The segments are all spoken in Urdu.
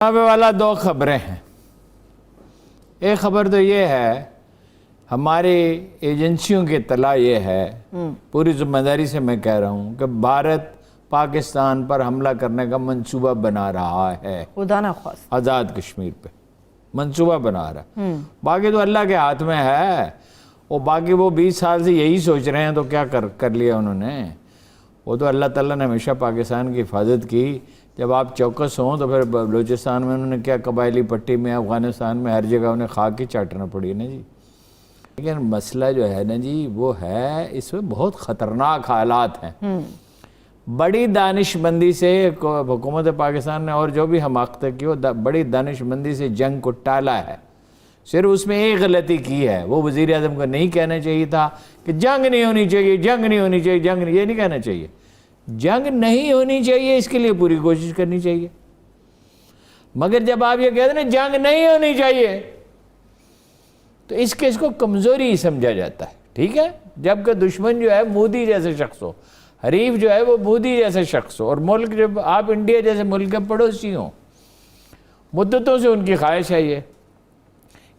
والا دو خبریں ہیں. ایک خبر تو یہ ہے ہماری ایجنسیوں کی اطلاع یہ ہے، پوری ذمہ داری سے میں کہہ رہا ہوں کہ بھارت پاکستان پر حملہ کرنے کا منصوبہ بنا رہا ہے. خدا نہ خواستہ آزاد کشمیر پہ منصوبہ بنا رہا ہے. باقی تو اللہ کے ہاتھ میں ہے. باقی وہ 20 سال سے یہی سوچ رہے ہیں تو کیا کر لیا انہوں نے. وہ تو اللہ تعالیٰ نے ہمیشہ پاکستان کی حفاظت کی. جب آپ چوکس ہوں تو پھر بلوچستان میں انہوں نے کیا قبائلی پٹی میں، افغانستان میں ہر جگہ انہیں خاک ہی چاٹنا پڑی نا جی. لیکن مسئلہ جو ہے نا جی وہ ہے اس میں بہت خطرناک حالات ہیں. بڑی دانش مندی سے حکومت پاکستان نے اور جو بھی حماقتیں کی وہ بڑی دانش مندی سے جنگ کو ٹالا ہے. صرف اس میں ایک غلطی کی ہے، وہ وزیر اعظم کو نہیں کہنا چاہیے تھا کہ جنگ نہیں ہونی چاہیے، جنگ نہیں ہونی چاہیے، جنگ نہیں، یہ نہیں کہنا چاہیے. جنگ نہیں ہونی چاہیے اس کے لیے پوری کوشش کرنی چاہیے. مگر جب آپ یہ کہتے ہیں جنگ نہیں ہونی چاہیے تو اس کو کمزوری سمجھا جاتا ہے. ٹھیک ہے، جبکہ دشمن جو ہے مودی جیسے شخص ہو، حریف جو ہے وہ مودی جیسے شخص ہو، اور ملک جب آپ انڈیا جیسے ملک کے پڑوسی ہوں، مدتوں سے ان کی خواہش ہے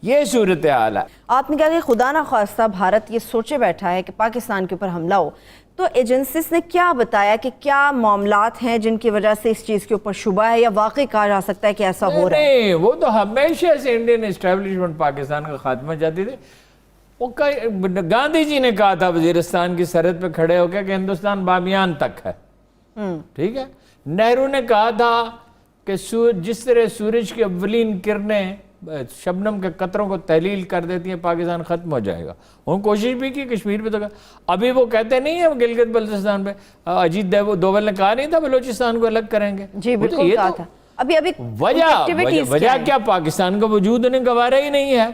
یہ صورتحال ہے. آپ نے کہا کہ خدا نہ خواستہ بھارت یہ سوچے بیٹھا ہے کہ پاکستان کے اوپر حملہ ہو، تو ایجنسیز نے کیا بتایا کہ کیا معاملات ہیں جن کی وجہ سے اس چیز کے اوپر شبہ ہے، یا واقعی کہا جا سکتا ہے کہ ایسا ہو رہا ہے؟ نہیں، وہ تو ہمیشہ سے انڈین اسٹیبلشمنٹ پاکستان کا خاتمہ چاہتی تھی. گاندھی جی نے کہا تھا وزیرستان کی سرحد پہ کھڑے ہو کے کہ ہندوستان بامیان تک ہے. ٹھیک ہے. نہرو نے کہا تھا کہ جس طرح سورج کی اولین کرنیں شبنم کے قطروں کو تحلیل کر دیتی ہیں پاکستان ختم ہو جائے گا. انہوں نے کوشش بھی کی کشمیر پہ تو. ابھی وہ کہتے نہیں ہیں گلگت بلتستان پہ، اجیت دوول نے کہا نہیں تھا بلوچستان کو الگ کریں گے. جی بالکل کہا تھا. ابھی وجہ کیا پاکستان کا وجود انہیں گوارا ہی نہیں ہے،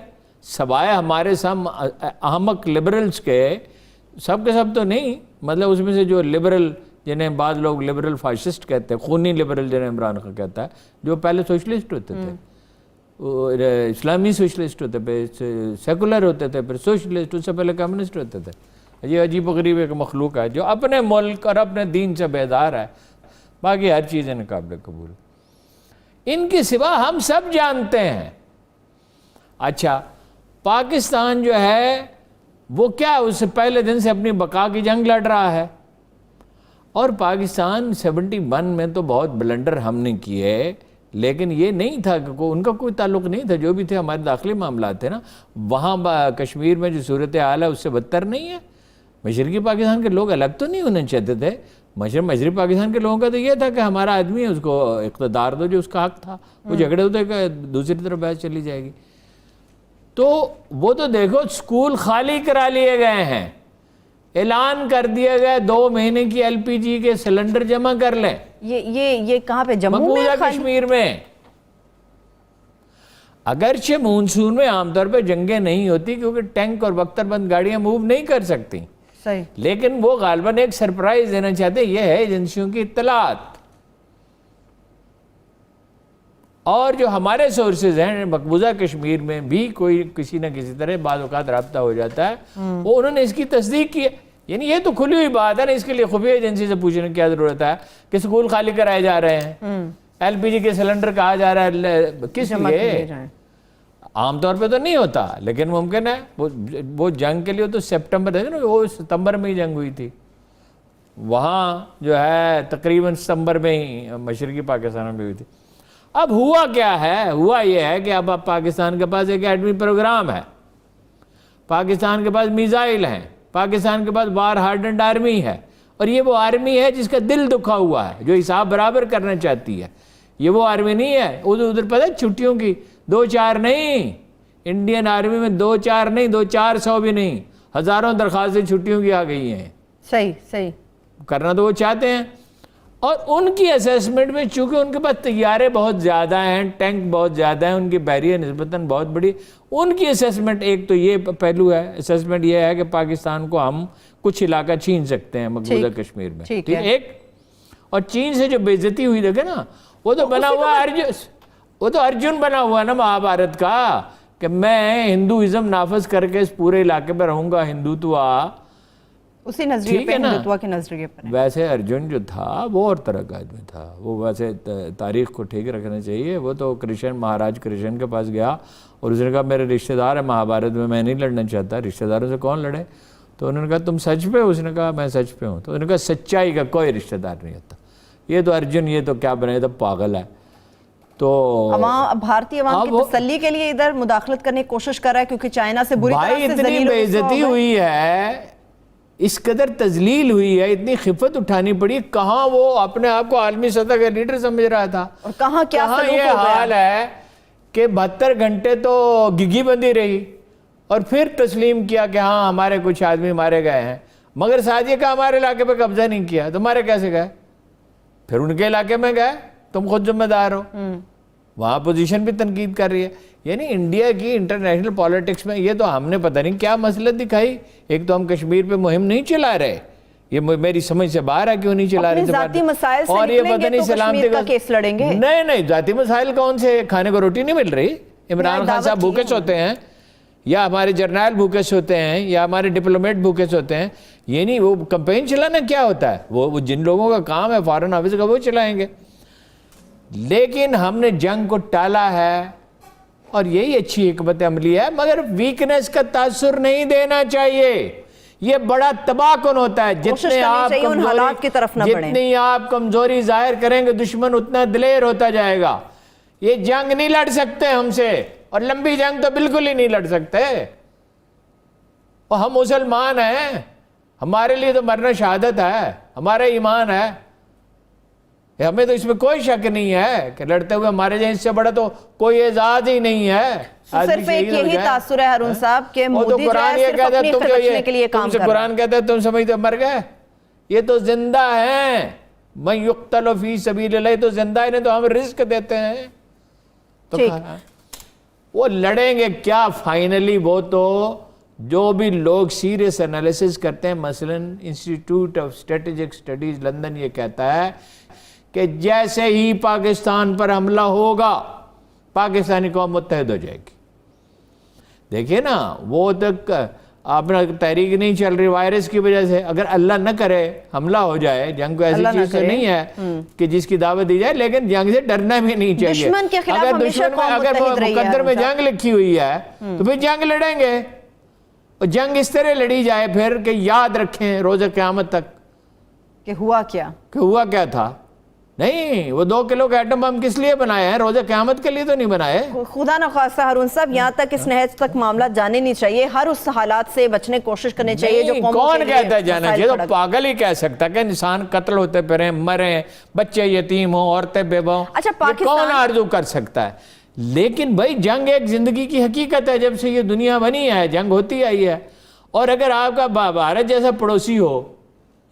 سوائے ہمارے سب احمق لبرلز کے. سب کے سب تو نہیں، مطلب اس میں سے جو لبرل جنہیں بعض لوگ لبرل فاشسٹ کہتے ہیں، خونی لبرل جنہیں عمران خان کہتا ہے، جو پہلے سوشلسٹ ہوتے تھے، اسلامی سوشلسٹ ہوتے تھے، سیکولر ہوتے تھے، پھر سوشلسٹ، اس سے پہلے کمیونسٹ ہوتے تھے. یہ عجیب و غریب ایک مخلوق ہے جو اپنے ملک اور اپنے دین سے بیدار ہے. باقی ہر چیز ان قابل قبول. ان کے سوا ہم سب جانتے ہیں. اچھا، پاکستان جو ہے وہ کیا اس سے پہلے دن سے اپنی بقا کی جنگ لڑ رہا ہے. اور پاکستان 71 میں تو بہت بلنڈر ہم نے کیے، لیکن یہ نہیں تھا کہ ان کا کوئی تعلق نہیں تھا. جو بھی تھے ہمارے داخلی معاملات تھے نا. وہاں کشمیر میں جو صورتحال ہے اس سے بدتر نہیں ہے. مشرقی پاکستان کے لوگ الگ تو نہیں ہونا چاہتے تھے. مشرقی پاکستان کے لوگوں کا تو یہ تھا کہ ہمارا آدمی ہے، اس کو اقتدار دو جو اس کا حق تھا. وہ جھگڑے ہوتے کہ دوسری طرف بحث چلی جائے گی. تو وہ تو دیکھو اسکول خالی کرا لیے گئے ہیں. اعلان کر دیا گیا 2 مہینے کی ایل پی جی کے سلنڈر جمع کر لیں. یہ کہاں پہ؟ جموں میں، مقبوضہ کشمیر میں. اگرچہ مونسون میں عام طور پہ جنگیں نہیں ہوتی کیونکہ ٹینک اور بختر بند گاڑیاں موو نہیں کر سکتی، صحیح، لیکن وہ غالباً ایک سرپرائز دینا چاہتے. یہ ہے ایجنسیوں کی اطلاعات. اور جو ہمارے سورسز ہیں مقبوضہ کشمیر میں بھی کوئی کسی نہ کسی طرح بعض اوقات رابطہ ہو جاتا ہے، وہ انہوں نے اس کی تصدیق کی ہے. یعنی یہ تو کھلی ہوئی بات ہے نا، اس کے لیے خفیہ ایجنسی سے پوچھنے کی کیا ضرورت ہے کہ سکول خالی کرائے جا رہے ہیں، ایل پی جی کے سلنڈر کہا جا رہا ہے. کس لیے؟ عام طور پہ تو نہیں ہوتا، لیکن ممکن ہے وہ جنگ کے لیے تو سپٹمبر ہے نا، وہ ستمبر میں ہی جنگ ہوئی تھی. وہاں جو ہے تقریباً ستمبر میں ہی مشرقی پاکستان میں ہوئی تھی. اب ہوا کیا ہے؟ ہوا یہ ہے کہ اب پاکستان کے پاس ایک ایٹمی پروگرام ہے، پاکستان کے پاس میزائل ہیں، پاکستان کے پاس وار ہارڈنڈ آرمی ہے. اور یہ وہ آرمی ہے جس کا دل دکھا ہوا ہے، جو حساب برابر کرنا چاہتی ہے. یہ وہ آرمی نہیں ہے ادھر پتہ ہے چھٹیوں کی 2-4 نہیں. انڈین آرمی میں 2-4 نہیں، 200-400 بھی نہیں، ہزاروں درخواستیں چھٹیوں کی آ گئی ہیں. صحیح کرنا تو وہ چاہتے ہیں. اور ان کی اسیسمنٹ میں چونکہ ان کے پاس طیارے بہت زیادہ ہیں، ٹینک بہت زیادہ ہیں، ان کی بحریہ نسبتاً بہت بڑی، ان کی اسیسمنٹ ایک تو یہ پہلو ہے. اسیسمنٹ یہ ہے کہ پاکستان کو ہم کچھ علاقہ چھین سکتے ہیں مقبوضہ کشمیر میں. ٹھیک ہے ایک. اور چین سے جو بے عزتی ہوئی دیکھے نا، وہ تو بنا ہوا وہ تو ارجن بنا ہوا نا مہابھارت کا، کہ میں ہندوازم نافذ کر کے اس پورے علاقے پہ رہوں گا، ہندوتوا. اسی نظریے پہ، ہندوتوا کے نظریے پر. ویسے ارجن جو تھا وہ اور طرح کا آدمی تھا. وہ ویسے تاریخ کو ٹھیک رکھنا چاہیے. وہ تو کرشن مہاراج کرشن کے پاس گیا اور اس نے کہا میرے رشتہ دار ہیں مہابھارت میں نہیں لڑنا چاہتا. رشتہ داروں سے کون لڑے؟ تو انہوں نے کہا تم سچ پہ؟ اس نے کہا میں سچ پہ ہوں. تو انہوں نے کہا سچائی کا کوئی رشتہ دار نہیں ہوتا. یہ تو ارجن یہ تو کیا بنے تو پاگل ہے. تو بھارتی عوام کی تسلی کے لیے ادھر مداخلت کرنے کی کوشش کر رہا ہے کیونکہ چائنا سے بری طرح سے اتنی بے عزتی ہوئی ہے، اس قدر تذلیل ہوئی ہے، اتنی خفت اٹھانی پڑی. کہاں وہ اپنے آپ کو عالمی سطح کا لیڈر سمجھ رہا تھا، اور کہاں کیا یہ حال ہے کہ 72 گھنٹے تو گگی بندی رہی اور پھر تسلیم کیا کہ ہاں ہمارے کچھ آدمی مارے گئے ہیں. مگر ساتھ یہ کہ ہمارے علاقے پہ قبضہ نہیں کیا. تمہارے کیسے گئے؟ پھر ان کے علاقے میں گئے، تم خود ذمہ دار ہو. وہاں اپوزیشن بھی تنقید کر رہی ہے. یعنی انڈیا کی انٹرنیشنل پالیٹکس میں یہ تو ہم نے پتہ نہیں کیا مسئلہ دکھائی. ایک تو ہم کشمیر پہ مہم نہیں چلا رہے، یہ میری سمجھ سے باہر ہے کیوں نہیں چلا رہے. ذاتی مسائل سے اور یہ نکلیں پتہ گے نہیں تو کشمیر کا کیس لڑیں گے. نہیں ذاتی مسائل کون سے؟ کھانے کو روٹی نہیں مل رہی. عمران خان صاحب بھوکے سوتے ہیں یا ہمارے جرنیل بھوکے سوتے ہیں یا ہمارے ڈپلومیٹ بھوکے سوتے ہیں. یہ نہیں، وہ کمپین چلانا کیا ہوتا ہے؟ وہ جن لوگوں کا کام ہے فارن آفس کا وہ چلائیں گے. لیکن ہم نے جنگ کو ٹالا ہے اور یہی اچھی حکمت عملی ہے. مگر ویکنس کا تاثر نہیں دینا چاہیے. یہ بڑا تباہ کن ہوتا ہے. جتنی آپ کمزوری ظاہر کریں گے دشمن اتنا دلیر ہوتا جائے گا. یہ جنگ نہیں لڑ سکتے ہم سے، اور لمبی جنگ تو بالکل ہی نہیں لڑ سکتے. اور ہم مسلمان ہیں، ہمارے لیے تو مرنا شہادت ہے، ہمارا ایمان ہے. ہمیں تو اس میں کوئی شک نہیں ہے کہ لڑتے ہوئے ہمارے جہاں اس سے بڑا تو کوئی اعزاز ہی نہیں ہے. صرف ایک یہی تاثر ہے ہارون صاحب کہ مودی جو ہے صرف اپنی خرچنے کے لیے کام کر رہا ہے. قرآن کہتا ہے تم سمجھتے مر گئے، یہ تو زندہ ہیں. من یقتل فی سبیل اللہ، تو زندہ ہے، تو ہم رزق دیتے ہیں. تو وہ لڑیں گے کیا فائنلی؟ وہ تو جو بھی لوگ سیریس انالیسس کرتے ہیں، مثلا institute of strategic studies London یہ کہتا ہے کہ جیسے ہی پاکستان پر حملہ ہوگا پاکستانی قوم متحد ہو جائے گی. دیکھیے نا، وہ تک اپنا تحریک نہیں چل رہی وائرس کی وجہ سے. اگر اللہ نہ کرے حملہ ہو جائے، جنگ کو ایسی چیز تو نہیں ہے کہ جس کی دعوت دی جائے، لیکن جنگ سے ڈرنا بھی نہیں چاہیے. اگر دشمن میں اگر مقدر میں جنگ لکھی ہوئی ہے تو پھر جنگ لڑیں گے. اور جنگ اس طرح لڑی جائے پھر کہ یاد رکھیں روز قیامت تک کہ ہوا کیا تھا. نہیں، وہ 2 کلو کا ایٹم بم کس لیے بنائے ہیں؟ روز قیامت کے لیے تو نہیں بنائے. خدا نخواستہ ہارون صاحب یہاں تک اس نہج تک معاملات جانے نہیں چاہیے. ہر اس حالات سے بچنے کی کوشش کرنی چاہیے جو کون کہتا ہے جانا چاہیے؟ تو پاگل ہی کہہ سکتا ہے کہ انسان قتل ہوتے پھریں، مریں، بچے یتیم ہوں، عورتیں بیوہ ہوں. اچھا، کون آرزو کر سکتا ہے؟ لیکن بھائی جنگ ایک زندگی کی حقیقت ہے. جب سے یہ دنیا بنی ہے جنگ ہوتی آئی ہے. اور اگر آپ کا بھارت جیسا پڑوسی ہو،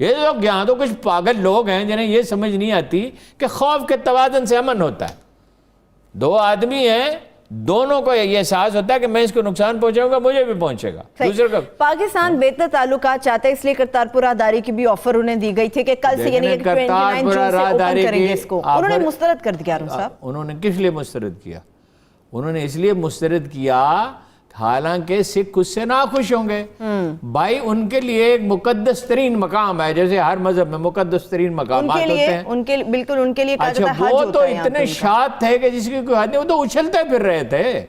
یہ لوگ یہاں تو کچھ پاگل لوگ ہیں جنہیں یہ سمجھ نہیں آتی کہ خوف کے توازن سے امن ہوتا ہے. 2 آدمی ہیں، دونوں کو یہ احساس ہوتا ہے کہ میں اس کو نقصان پہنچاؤں گا مجھے بھی پہنچے گا. دوسرے کو پاکستان بہتر تعلقات چاہتے ہیں، اس لیے کرتارپور راہداری کی بھی آفر انہیں دی گئی تھی کہ کل سے یعنی 29 جون سے اوپن کریں گے اس کو. انہوں نے مسترد کر دیا. ہارون صاحب انہوں نے کس لیے مسترد کیا؟ انہوں نے اس لیے مسترد کیا حالانکہ سکھ اس سے ناخوش ہوں گے. بھائی ان کے لیے ایک مقدس ترین مقام ہے، جیسے ہر مذہب میں مقدس ترین مقامات ہوتے ہیں. بالکل ان کے لیے کہا جاتا ہے حج وہ ہوتا تو ہے. اتنے شاد تھے کہ جس کی کوئی حد نہیں، وہ تو اچھلتے پھر رہے تھے.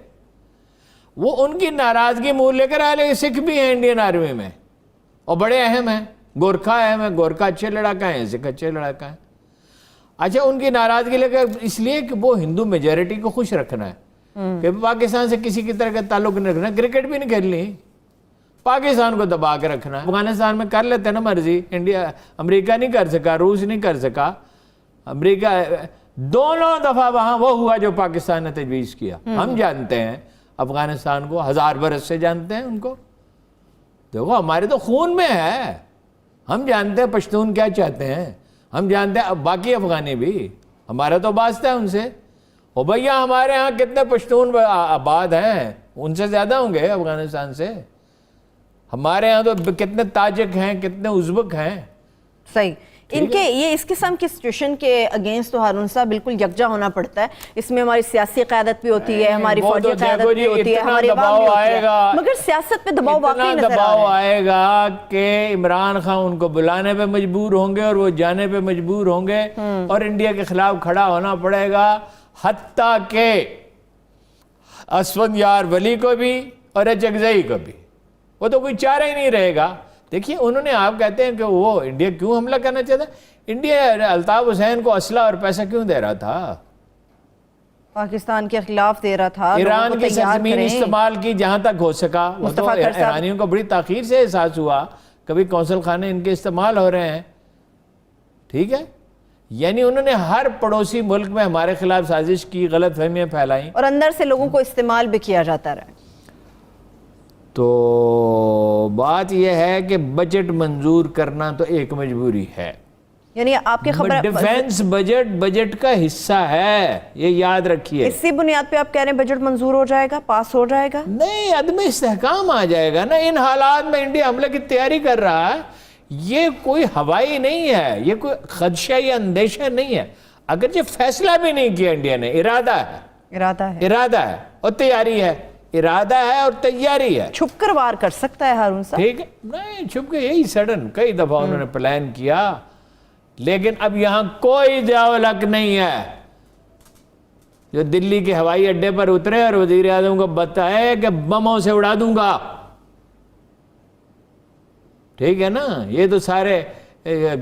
وہ ان کی ناراضگی منہ لے کر آئے. سکھ بھی ہیں انڈین آرمی میں اور بڑے اہم ہیں. گورکھا اہم ہے، گورکھا اچھے لڑاکا ہیں، سکھ اچھے لڑاکا ہیں. اچھا، ان کی ناراضگی لے کر اس لیے کہ وہ ہندو میجورٹی کو خوش رکھنا ہے کہ پاکستان سے کسی کی طرح کا تعلق نہیں رکھنا. کرکٹ بھی نہیں کھیلنی، پاکستان کو دبا کے رکھنا ہے. افغانستان میں کر لیتے نا مرضی. انڈیا، امریکہ نہیں کر سکا، روس نہیں کر سکا. امریکہ دونوں دفعہ وہاں وہ ہوا جو پاکستان نے تجویز کیا. ہم جانتے ہیں افغانستان کو، 1000 برس سے جانتے ہیں ان کو. دیکھو ہمارے تو خون میں ہے. ہم جانتے ہیں پشتون کیا چاہتے ہیں، ہم جانتے ہیں باقی افغانی بھی. ہمارا تو واسطہ ہے ان سے. اور بھیا ہمارے ہاں کتنے پشتون آباد ہیں، ان سے زیادہ ہوں گے افغانستان سے. ہمارے ہاں تو کتنے تاجک ہیں، کتنے ازبک ہیں. صحیح. ان کے یہ اس قسم کی سچویشن کے اگینسٹ تو ہارون صاحب بالکل یکجا ہونا پڑتا ہے. اس میں ہماری سیاسی قیادت بھی ہوتی ہے, ہماری فوجی قیادت بھی ہوتی ہے, ہماری عوام بھی ہوتی ہے, مگر سیاست پہ دباؤ واقعی نظر آ رہا ہے. دباؤ آئے گا کہ عمران خان ان کو بلانے پہ مجبور ہوں گے اور وہ جانے پہ مجبور ہوں گے اور انڈیا کے خلاف کھڑا ہونا پڑے گا, حتیٰ کہ اسفند یار ولی کو بھی اور اچکزئی کو بھی. وہ تو کوئی چارہ ہی نہیں رہے گا. دیکھیے انہوں نے, آپ کہتے ہیں کہ وہ انڈیا کیوں حملہ کرنا چاہتا ہے, انڈیا الطاف حسین کو اسلحہ اور پیسہ کیوں دے رہا تھا؟ پاکستان کے خلاف دے رہا تھا. ایران کی سرزمین استعمال کی جہاں تک ہو سکا. وہ تو ایرانیوں کو بڑی تاخیر سے احساس ہوا, کبھی قونصل خانے ان کے استعمال ہو رہے ہیں. ٹھیک ہے, یعنی انہوں نے ہر پڑوسی ملک میں ہمارے خلاف سازش کی, غلط فہمیاں پھیلائیں اور اندر سے لوگوں کو استعمال بھی کیا جاتا رہا. تو بات یہ ہے کہ بجٹ منظور کرنا تو ایک مجبوری ہے. یعنی آپ کی خبر ڈیفنس بجٹ کا حصہ ہے, یہ یاد رکھیے. اسی بنیاد پہ آپ کہہ رہے ہیں بجٹ منظور ہو جائے گا, پاس ہو جائے گا؟ نہیں, عدم استحکام آ جائے گا نا. ان حالات میں انڈیا حملے کی تیاری کر رہا ہے, یہ کوئی ہوائی نہیں ہے, یہ کوئی خدشہ یا اندیشہ نہیں ہے. اگرچہ فیصلہ بھی نہیں کیا انڈیا نے, ارادہ ہے اور تیاری ہے. ارادہ ہے اور تیاری ہے. چھپ کر وار کر سکتا ہے ہارون صاحب. ٹھیک ہے, نہیں چھپ کے, یہی سڈن کئی دفعہ انہوں نے پلان کیا, لیکن اب یہاں کوئی جاولک نہیں ہے جو دلی کے ہوائی اڈے پر اترے اور وزیر اعظم کو بتائے کہ بموں سے اڑا دوں گا. ٹھیک ہے نا. یہ تو سارے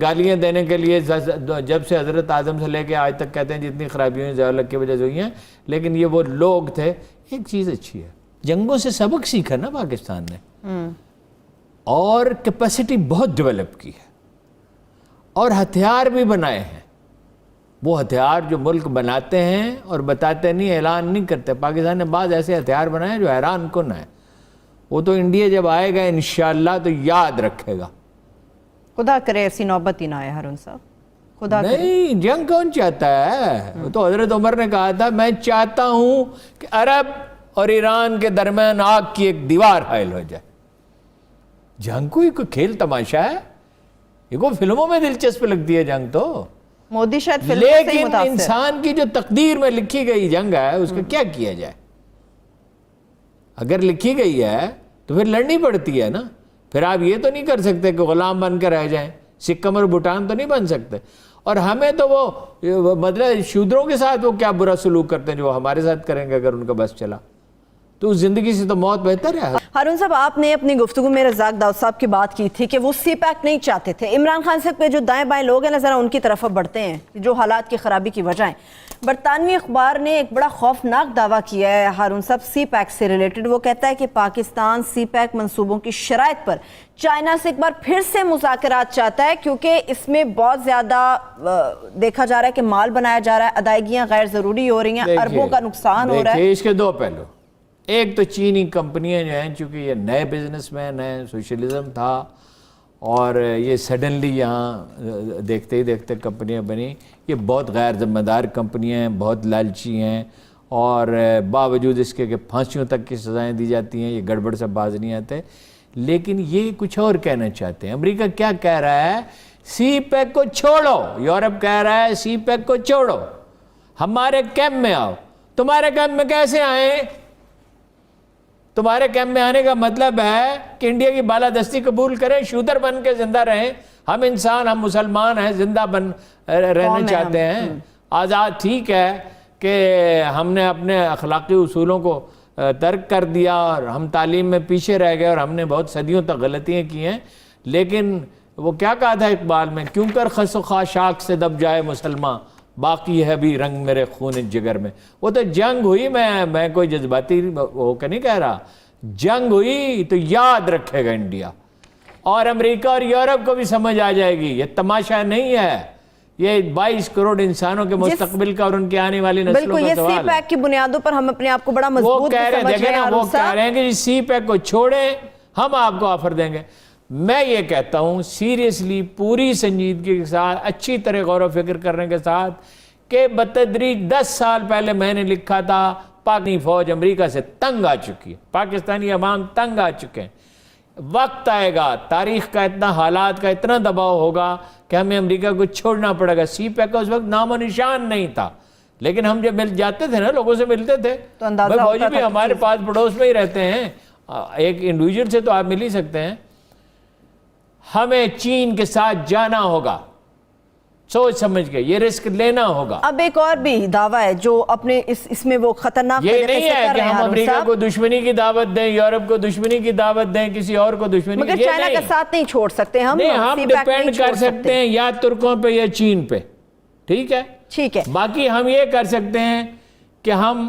گالیاں دینے کے لیے جب سے حضرت آدم سے لے کے آج تک کہتے ہیں جتنی خرابیوں ضیاء کی وجہ سے ہوئی ہیں, لیکن یہ وہ لوگ تھے. ایک چیز اچھی ہے, جنگوں سے سبق سیکھا نا پاکستان نے, اور کیپیسٹی بہت ڈیولپ کی ہے, اور ہتھیار بھی بنائے ہیں. وہ ہتھیار جو ملک بناتے ہیں اور بتاتے نہیں, اعلان نہیں کرتے. پاکستان نے بعض ایسے ہتھیار بنائے ہیں جو حیران کن ہیں. وہ تو انڈیا جب آئے گا انشاءاللہ تو یاد رکھے گا. خدا کرے ایسی نوبت ہی نہ آئے ہارون صاحب, خدا کرے. نہیں, جنگ کون چاہتا ہے؟ وہ تو حضرت عمر نے کہا تھا, میں چاہتا ہوں کہ عرب اور ایران کے درمیان آگ کی ایک دیوار حائل ہو جائے. جنگ کوئی کھیل تماشا ہے؟ یہ کوئی فلموں میں دلچسپ لگتی ہے جنگ تو. مودی شاید فلموں سے ہی لیکن متاثر. انسان کی جو تقدیر میں لکھی گئی جنگ ہے, اس کا کیا کیا جائے؟ اگر لکھی گئی ہے تو پھر لڑنی پڑتی ہے نا. پھر آپ یہ تو نہیں کر سکتے کہ غلام بن کے رہ جائیں, سکم اور بھوٹان تو نہیں بن سکتے. اور ہمیں تو وہ مطلب شودروں کے ساتھ وہ کیا برا سلوک کرتے ہیں جو وہ ہمارے ساتھ کریں گے اگر ان کا بس چلا. تو زندگی سے تو موت بہتر ہے. ہارون صاحب, آپ نے اپنی گفتگو میں رزاق داؤد صاحب کی بات کی تھی کہ وہ سی پیک نہیں چاہتے تھے. عمران خان صاحب کے جو دائیں بائیں لوگ ہیں نا, ذرا ان کی طرف اب بڑھتے ہیں جو حالات کی خرابی کی وجہ ہیں. برطانوی اخبار نے ایک بڑا خوفناک دعویٰ کیا ہے ہارون صاحب سی پیک سے ریلیٹڈ. وہ کہتا ہے کہ پاکستان سی پیک منصوبوں کی شرائط پر چائنا سے ایک بار پھر سے مذاکرات چاہتا ہے, کیونکہ اس میں بہت زیادہ دیکھا جا رہا ہے کہ مال بنایا جا رہا ہے, ادائیگیاں غیر ضروری ہو رہی ہیں, اربوں کا نقصان ہو رہا ہے. اس کے دو پہلو. ایک تو چینی کمپنیاں جو ہیں, چونکہ یہ نئے بزنس مین ہیں, سوشلزم تھا, اور یہ سڈنلی یہاں دیکھتے ہی دیکھتے کمپنیاں بنی. یہ بہت غیر ذمہ دار کمپنیاں ہیں, بہت لالچی ہیں, اور باوجود اس کے کہ پھانسیوں تک کی سزائیں دی جاتی ہیں, یہ گڑبڑ سے باز نہیں آتے. لیکن یہ کچھ اور کہنا چاہتے ہیں. امریکہ کیا کہہ رہا ہے؟ سی پیک کو چھوڑو. یورپ کہہ رہا ہے سی پیک کو چھوڑو, ہمارے کیمپ میں آؤ. تمہارے کیمپ میں کیسے آئیں؟ تمہارے کیمپ میں آنے کا مطلب ہے کہ انڈیا کی بالادستی قبول کریں, شودر بن کے زندہ رہیں. ہم انسان, ہم مسلمان ہیں, زندہ رہنا چاہتے ہیں, آزاد. ٹھیک ہے کہ ہم نے اپنے اخلاقی اصولوں کو ترک کر دیا اور ہم تعلیم میں پیچھے رہ گئے اور ہم نے بہت صدیوں تک غلطیاں کی ہیں, لیکن وہ کیا کہا تھا اقبال میں, کیوں کر خس و خاشاک سے دب جائے مسلمان, باقی ہے بھی رنگ میرے خون جگر میں. وہ تو جنگ ہوئی, میں کوئی جذباتی ہو کے نہیں کہہ رہا, جنگ ہوئی تو یاد رکھے گا انڈیا, اور امریکہ اور یورپ کو بھی سمجھ آ جائے گی یہ تماشا نہیں ہے, یہ 22 کروڑ انسانوں کے مستقبل کا اور ان کے آنے والی نسلوں کا سوال ہے. بالکل, یہ سی پیک کی بنیادوں پر ہم اپنے آپ کو بڑا مضبوط سمجھ رہے ہیں. وہ کہہ رہے ہیں کہ سی پیک کو چھوڑیں, ہم آپ کو آفر دیں گے. میں یہ کہتا ہوں سیریسلی, پوری سنجیدگی کے ساتھ, اچھی طرح غور و فکر کرنے کے ساتھ, کہ بتدریج 10 سال پہلے میں نے لکھا تھا پاکستانی فوج امریکہ سے تنگ آ چکی ہے, پاکستانی عوام تنگ آ چکے ہیں. وقت آئے گا، تاریخ کا اتنا، حالات کا اتنا دباؤ ہوگا کہ ہمیں امریکہ کو چھوڑنا پڑے گا۔ سی پیک کا اس وقت نام و نشان نہیں تھا، لیکن ہم جب مل جاتے تھے نا، لوگوں سے ملتے تھے، تو اندازہ فوجی ہوتا بھی تھا ہمارے پاس پڑوس میں ہی رہتے ہیں، ایک انڈیویجول سے تو آپ مل ہی سکتے ہیں۔ ہمیں چین کے ساتھ جانا ہوگا، سوچ سمجھ کے یہ رسک لینا ہوگا۔ اب ایک اور بھی دعویٰ ہے جو اپنے اس میں وہ خطرناک یہ طریقے نہیں سے ہے کر کہ رہے ہیں ہم ہارون امریکہ صاحب، کو دشمنی کی دعوت دیں، یورپ کو دشمنی کی دعوت دیں، کسی اور کو دشمنی مگر یہ چائنا کا نہیں۔ ساتھ نہیں چھوڑ سکتے ہم، نہیں، ہم سی پیک نہیں ڈیپینڈ چھوڑ کر سکتے ہیں یا ترکوں پہ یا چین پہ، ٹھیک ہے؟ ٹھیک ہے۔ باقی ہم یہ کر سکتے ہیں کہ ہم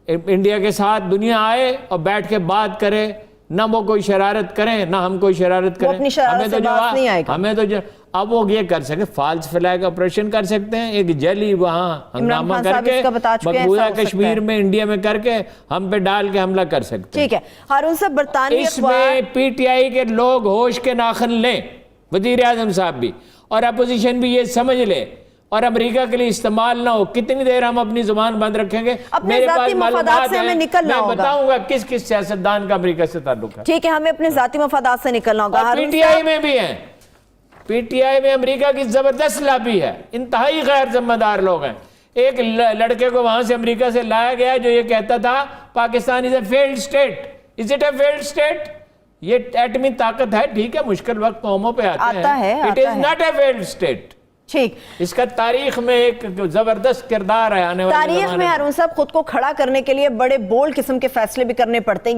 انڈیا کے ساتھ دنیا آئے اور بیٹھ کے بات کرے، نہ وہ کوئی شرارت کریں نہ ہم کوئی شرارت کریں۔ اپنی شرارت سے باز نہیں آئے گا۔ ہمیں تو اب وہ یہ کر سکتے، فالس فلیگ آپریشن کر سکتے ہیں، ایک جیلی وہاں ہنگامہ خان کر صاحب کے اس کا بتا چکے ہیں، مقبوضہ ایسا ہو سکتا کشمیر ہے۔ میں انڈیا میں کر کے ہم پہ ڈال کے حملہ کر سکتے ہیں۔ ٹھیک ہے ہارون صاحب، برطانوی اس اخبار میں پی ٹی آئی کے لوگ ہوش کے ناخن لیں، وزیر اعظم صاحب بھی اور اپوزیشن بھی یہ سمجھ لے، اور امریکہ کے لیے استعمال نہ ہو۔ کتنی دیر ہم اپنی زبان بند رکھیں گے؟ اپنے ذاتی مفادات سے ہمیں نکلنا میں ہوگا۔ بتاؤں گا کس کس سیاستدان کا امریکہ سے تعلق ہے۔ ٹھیک ہے، ہمیں اپنے ذاتی مفادات سے نکلنا ہوگا۔ پی ہارون ٹی آئی میں بھی ہیں، پی ٹی آئی میں امریکہ کی زبردست لابی ہے، انتہائی غیر ذمہ دار لوگ ہیں۔ ایک لڑکے کو وہاں سے امریکہ سے لایا گیا جو یہ کہتا تھا Pakistan is a failed state. Is it a failed state? یہ ایٹمی طاقت ہے، ٹھیک ہے، مشکل وقت قوموں پہ آتا ہے، it is not a failed state. ٹھیک، اس کا تاریخ میں ایک زبردست کردار ہے آنے والے تاریخ میں ہارون صاحب خود کو کھڑا کرنے کے لیے بڑے بولڈ قسم کے فیصلے بھی کرنے پڑتے ہیں۔